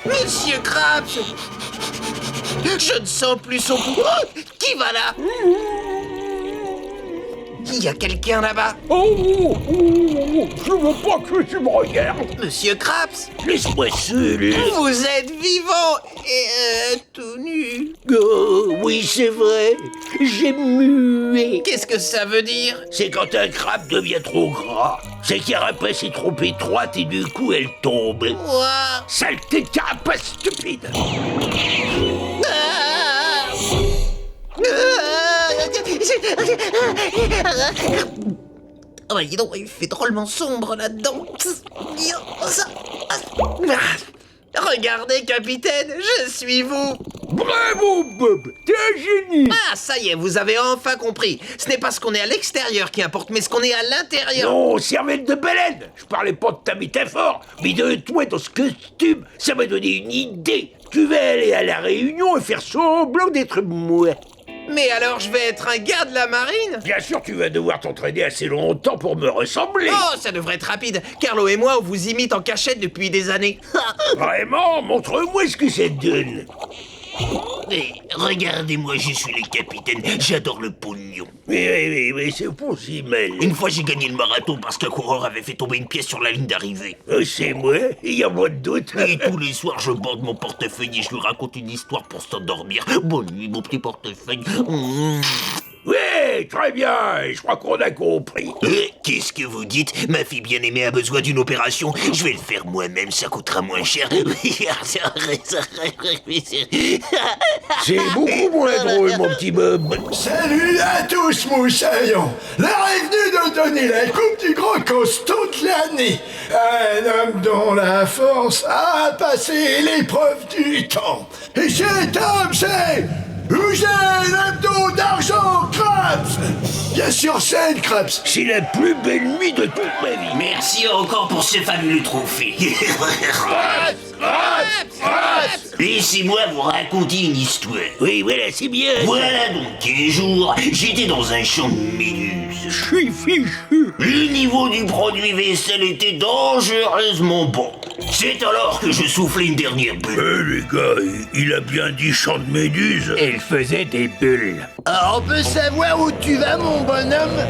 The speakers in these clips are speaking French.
Monsieur Krabs! Je ne sens plus son pouls. Oh, qui va là? Il y a quelqu'un là-bas. Oh, je veux pas que tu me regardes. Monsieur Krabs, Laisse-moi seul. vous êtes vivant et tout nu. Oh, oui, c'est vrai. J'ai mué. Qu'est-ce que ça veut dire? C'est quand un crabe devient trop gras. Sa carapace est trop étroite et du coup elle tombe. Ouah. Saleté de carapace stupide. Oh bah dis donc, il fait drôlement sombre là-dedans. Regardez, capitaine, je suis vous. Bravo, Bob. T'es un génie. Ah, ça y est, vous avez enfin compris. Ce n'est pas ce qu'on est à l'extérieur qui importe, mais ce qu'on est à l'intérieur. Non, cervelle de baleine. Je parlais pas de ta métaphore, mais de toi dans ce costume. Ça m'a donné une idée. Tu vas aller à la Réunion et faire semblant d'être moi. Mais alors, je vais être un gars de la marine? Bien sûr, tu vas devoir t'entraîner assez longtemps pour me ressembler. Oh, ça devrait être rapide. Carlo et moi, on vous imite en cachette depuis des années. Vraiment? Montre-moi ce que ça donne. Hey, regardez-moi, je suis le capitaine, j'adore le pognon. Oui, c'est pas si mal. Une fois, j'ai gagné le marathon parce qu'un coureur avait fait tomber une pièce sur la ligne d'arrivée. C'est moi, il y a moins de doute. Et tous les soirs, je bande mon portefeuille et je lui raconte une histoire pour s'endormir. Bonne nuit, mon petit portefeuille. Oui, très bien, je crois qu'on a compris. Qu'est-ce que vous dites? Ma fille bien-aimée a besoin d'une opération. Je vais le faire moi-même, ça coûtera moins cher. C'est beaucoup moins drôle, mon petit Bob. Salut à tous, moussaillons! L'heure est venue de donner la coupe du grand costaud de l'année. Un homme dont la force a passé l'épreuve du temps. Et cet homme, c'est Eugène Abdo d'Argent Krabs! Bien sûr, scène, Krabs! C'est la plus belle nuit de toute ma vie. Merci encore pour ce fabuleux trophée. Laissez-moi vous raconter une histoire. Oui, voilà, c'est bien. Voilà donc un jour, j'étais dans un champ de méduses. Je suis fichu. Le niveau du produit vaisselle était dangereusement bon. C'est alors que je soufflais une dernière bulle. Les gars, il a bien dit champ de méduses. Elle faisait des bulles. Alors, on peut savoir où tu vas, mon bonhomme?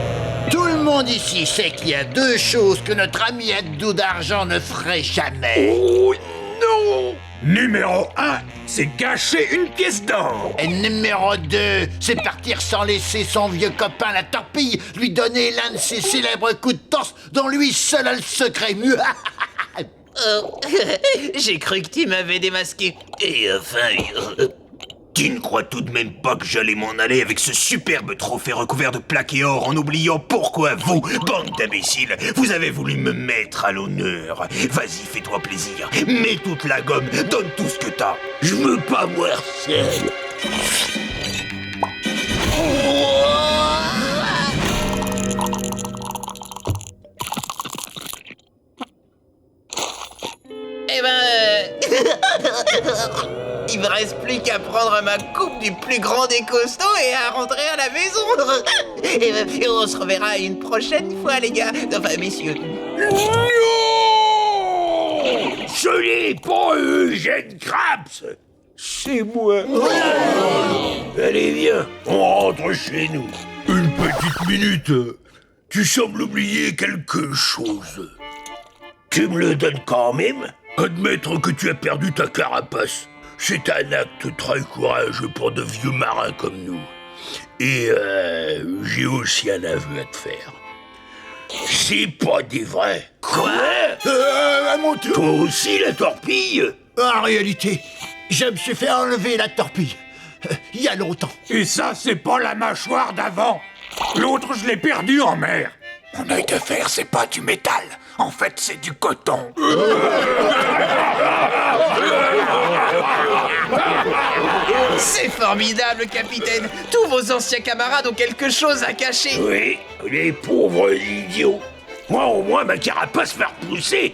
Tout le monde ici sait qu'il y a deux choses que notre ami Abdou d'Argent ne ferait jamais. Oh non! Numéro 1, c'est gâcher une pièce d'or. Et numéro 2, c'est partir sans laisser son vieux copain la torpille, lui donner l'un de ses célèbres coups de torse dont lui seul a le secret. J'ai cru que tu m'avais démasqué. Et enfin, tu ne crois tout de même pas que j'allais m'en aller avec ce superbe trophée recouvert de plaques et or en oubliant pourquoi vous, bande d'imbéciles, vous avez voulu me mettre à l'honneur. Vas-y, fais-toi plaisir, mets toute la gomme, donne tout ce que t'as. Je veux pas voir ça. Eh ben... Il me reste plus qu'à prendre ma coupe du plus grand des costauds et à rentrer à la maison. Et ben, on se reverra une prochaine fois, les gars. Enfin, messieurs. Non! Ce n'est pas Eugène Krabs. C'est moi. Allez, viens, on rentre chez nous. Une petite minute. Tu sembles oublier quelque chose. Tu me le donnes quand même? Admettre que tu as perdu ta carapace. C'est un acte très courageux pour de vieux marins comme nous. Et j'ai aussi un aveu à te faire. C'est pas des vrais. Quoi? À mon tour. Toi aussi, la torpille? En réalité, je me suis fait enlever la torpille. Il y a longtemps. Et ça, c'est pas la mâchoire d'avant. L'autre, je l'ai perdu en mer. Mon œil de fer, c'est pas du métal. En fait, c'est du coton. C'est formidable, capitaine. Tous vos anciens camarades ont quelque chose à cacher. Oui, les pauvres idiots. Moi, au moins, ma carapace va repousser.